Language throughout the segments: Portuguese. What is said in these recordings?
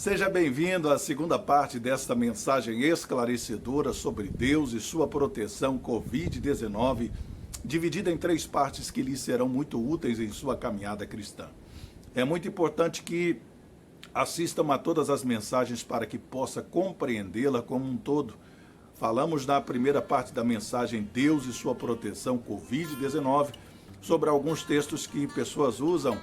Seja bem-vindo à segunda parte desta mensagem esclarecedora sobre Deus e sua proteção Covid-19, dividida em 3 partes que lhe serão muito úteis em sua caminhada cristã. É muito importante que assistam a todas as mensagens para que possa compreendê-la como um todo. Falamos na primeira parte da mensagem Deus e sua proteção Covid-19 sobre alguns textos que pessoas usam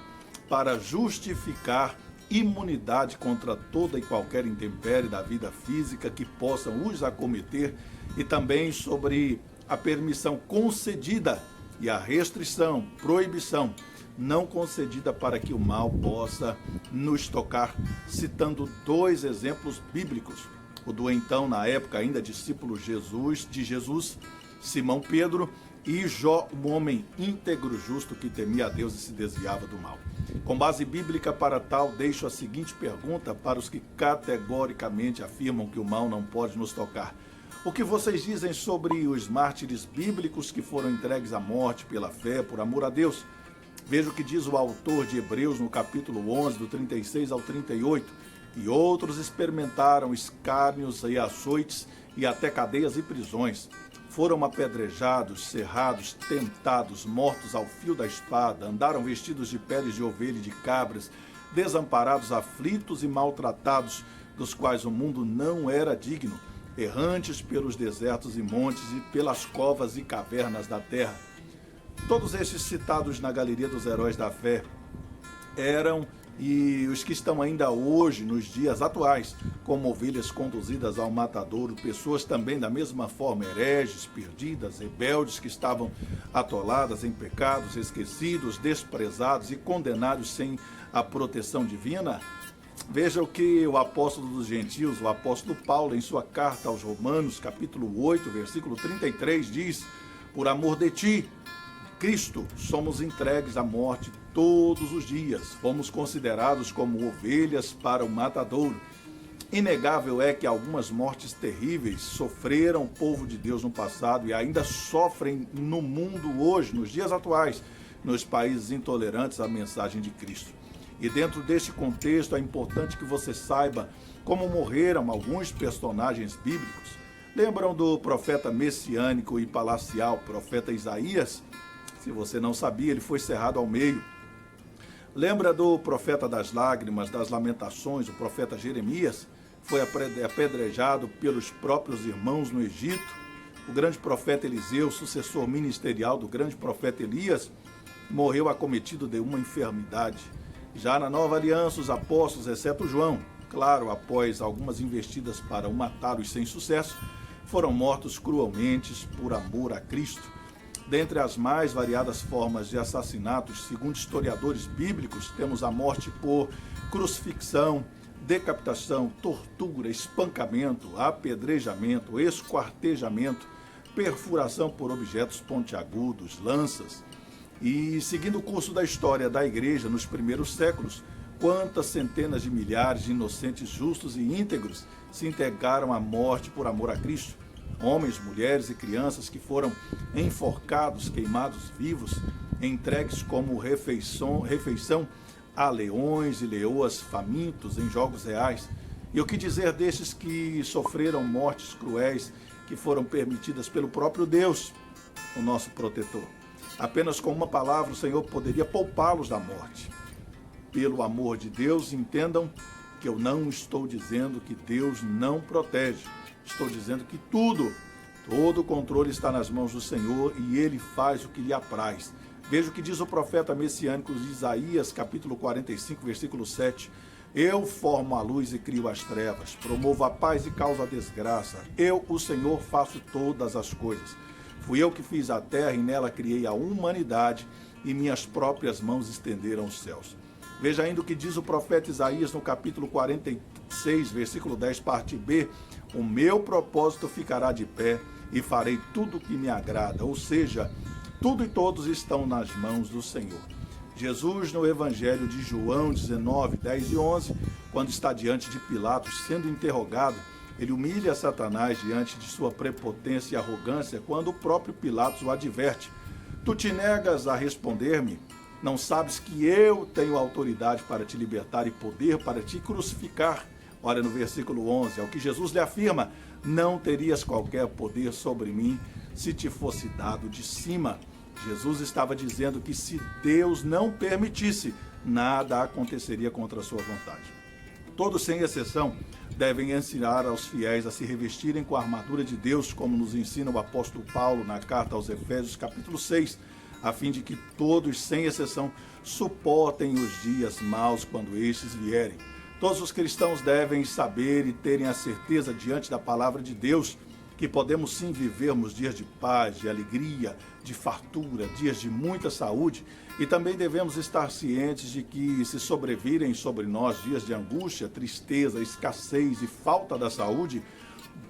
para justificar imunidade contra toda e qualquer intempérie da vida física que possam os acometer e também sobre a permissão concedida e a restrição, proibição não concedida para que o mal possa nos tocar, citando 2 exemplos bíblicos. O do então, na época ainda discípulo de Jesus, Simão Pedro, e Jó, um homem íntegro, justo, que temia a Deus e se desviava do mal. Com base bíblica para tal, deixo a seguinte pergunta para os que categoricamente afirmam que o mal não pode nos tocar. O que vocês dizem sobre os mártires bíblicos que foram entregues à morte pela fé, por amor a Deus? Veja o que diz o autor de Hebreus no capítulo 11, do 36 ao 38. E outros experimentaram escárnios e açoites e até cadeias e prisões. Foram apedrejados, cerrados, tentados, mortos ao fio da espada, andaram vestidos de peles de ovelha e de cabras, desamparados, aflitos e maltratados, dos quais o mundo não era digno, errantes pelos desertos e montes e pelas covas e cavernas da terra. Todos estes citados na galeria dos heróis da fé eram e os que estão ainda hoje, nos dias atuais, como ovelhas conduzidas ao matadouro, pessoas também da mesma forma, hereges, perdidas, rebeldes, que estavam atoladas em pecados, esquecidos, desprezados e condenados sem a proteção divina. Veja o que o apóstolo dos gentios, o apóstolo Paulo, em sua carta aos Romanos, capítulo 8, versículo 33, diz: por amor de ti, Cristo, somos entregues à morte todos os dias, fomos considerados como ovelhas para o matadouro. Inegável é que algumas mortes terríveis sofreram o povo de Deus no passado e ainda sofrem no mundo hoje, nos dias atuais, nos países intolerantes à mensagem de Cristo. E dentro deste contexto é importante que você saiba como morreram alguns personagens bíblicos. Lembram do profeta messiânico e palacial, profeta Isaías? Se você não sabia, ele foi cerrado ao meio. Lembra do profeta das lágrimas, das lamentações, o profeta Jeremias? Foi apedrejado pelos próprios irmãos no Egito. O grande profeta Eliseu, sucessor ministerial do grande profeta Elias, morreu acometido de uma enfermidade. Já na nova aliança, os apóstolos, exceto João, claro, após algumas investidas para o matá-los sem sucesso, foram mortos cruelmente por amor a Cristo. Dentre as mais variadas formas de assassinatos, segundo historiadores bíblicos, temos a morte por crucifixão, decapitação, tortura, espancamento, apedrejamento, esquartejamento, perfuração por objetos pontiagudos, lanças. E seguindo o curso da história da igreja nos primeiros séculos, quantas centenas de milhares de inocentes justos e íntegros se entregaram à morte por amor a Cristo? Homens, mulheres e crianças que foram enforcados, queimados vivos, entregues como refeição a leões e leoas famintos em jogos reais. E o que dizer destes que sofreram mortes cruéis que foram permitidas pelo próprio Deus, o nosso protetor? Apenas com uma palavra o Senhor poderia poupá-los da morte. Pelo amor de Deus, entendam que eu não estou dizendo que Deus não protege. Estou dizendo que todo o controle está nas mãos do Senhor e Ele faz o que lhe apraz. Veja o que diz o profeta messiânico de Isaías, capítulo 45, versículo 7. Eu formo a luz e crio as trevas, promovo a paz e causo a desgraça. Eu, o Senhor, faço todas as coisas. Fui eu que fiz a terra e nela criei a humanidade e minhas próprias mãos estenderam os céus. Veja ainda o que diz o profeta Isaías no capítulo 46, versículo 10, parte B. O meu propósito ficará de pé e farei tudo o que me agrada. Ou seja, tudo e todos estão nas mãos do Senhor. Jesus, no Evangelho de João 19, 10 e 11, quando está diante de Pilatos sendo interrogado, ele humilha Satanás diante de sua prepotência e arrogância quando o próprio Pilatos o adverte. Tu te negas a responder-me? Não sabes que eu tenho autoridade para te libertar e poder para te crucificar? Olha no versículo 11, ao que Jesus lhe afirma: não terias qualquer poder sobre mim se te fosse dado de cima. Jesus estava dizendo que se Deus não permitisse, nada aconteceria contra a sua vontade. Todos, sem exceção, devem ensinar aos fiéis a se revestirem com a armadura de Deus, como nos ensina o apóstolo Paulo na carta aos Efésios, capítulo 6, a fim de que todos, sem exceção, suportem os dias maus quando estes vierem. Todos os cristãos devem saber e terem a certeza diante da palavra de Deus que podemos sim vivermos dias de paz, de alegria, de fartura, dias de muita saúde, e também devemos estar cientes de que se sobrevirem sobre nós dias de angústia, tristeza, escassez e falta da saúde,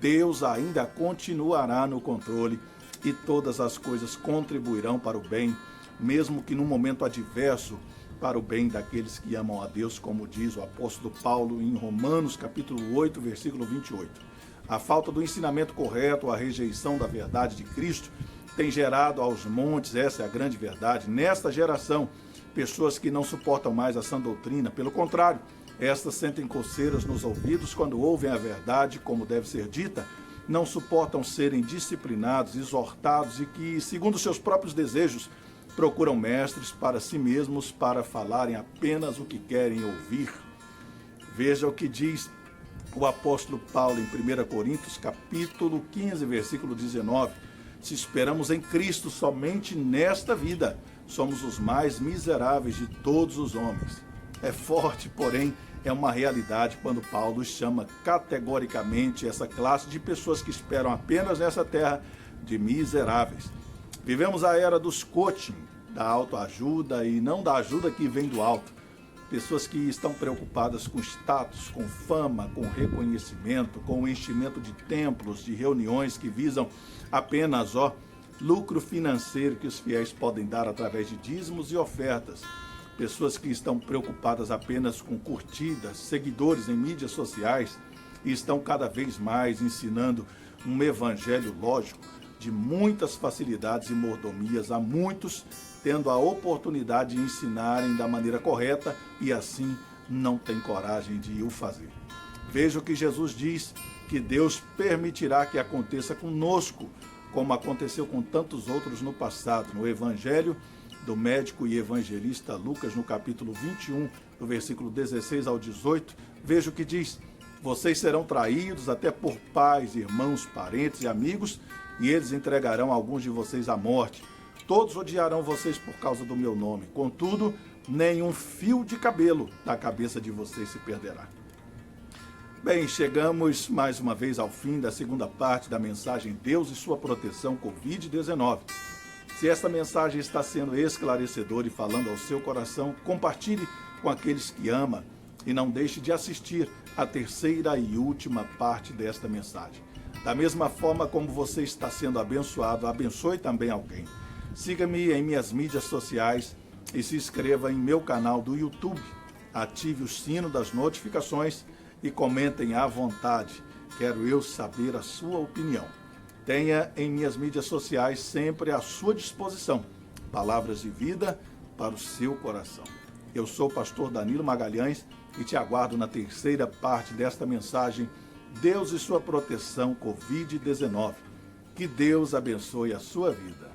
Deus ainda continuará no controle e todas as coisas contribuirão para o bem, mesmo que num momento adverso, para o bem daqueles que amam a Deus, como diz o apóstolo Paulo em Romanos capítulo 8, versículo 28. A falta do ensinamento correto, a rejeição da verdade de Cristo, tem gerado aos montes, essa é a grande verdade, nesta geração, pessoas que não suportam mais a sã doutrina. Pelo contrário, estas sentem coceiras nos ouvidos quando ouvem a verdade como deve ser dita, não suportam serem disciplinados, exortados e que, segundo seus próprios desejos, procuram mestres para si mesmos para falarem apenas o que querem ouvir. Veja o que diz o apóstolo Paulo em 1 Coríntios, capítulo 15, versículo 19. Se esperamos em Cristo somente nesta vida, somos os mais miseráveis de todos os homens. É forte, porém, é uma realidade quando Paulo chama categoricamente essa classe de pessoas que esperam apenas nessa terra de miseráveis. Vivemos a era dos coaching, da autoajuda e não da ajuda que vem do alto. Pessoas que estão preocupadas com status, com fama, com reconhecimento, com o enchimento de templos, de reuniões que visam apenas lucro financeiro que os fiéis podem dar através de dízimos e ofertas. Pessoas que estão preocupadas apenas com curtidas, seguidores em mídias sociais e estão cada vez mais ensinando um evangelho lógico de muitas facilidades e mordomias a muitos, tendo a oportunidade de ensinarem da maneira correta e assim não tem coragem de o fazer. Veja o que Jesus diz, que Deus permitirá que aconteça conosco, como aconteceu com tantos outros no passado, no Evangelho do médico e evangelista Lucas, no capítulo 21, do versículo 16 ao 18, veja o que diz: vocês serão traídos até por pais, irmãos, parentes e amigos, e eles entregarão alguns de vocês à morte. Todos odiarão vocês por causa do meu nome. Contudo, nenhum fio de cabelo da cabeça de vocês se perderá. Bem, chegamos mais uma vez ao fim da segunda parte da mensagem Deus e sua proteção Covid-19. Se esta mensagem está sendo esclarecedora e falando ao seu coração, compartilhe com aqueles que ama e não deixe de assistir a terceira e última parte desta mensagem. Da mesma forma como você está sendo abençoado, abençoe também alguém. Siga-me em minhas mídias sociais e se inscreva em meu canal do YouTube. Ative o sino das notificações e comentem à vontade. Quero eu saber a sua opinião. Tenha em minhas mídias sociais sempre à sua disposição palavras de vida para o seu coração. Eu sou o pastor Danilo Magalhães e te aguardo na terceira parte desta mensagem Deus e sua proteção Covid-19. Que Deus abençoe a sua vida.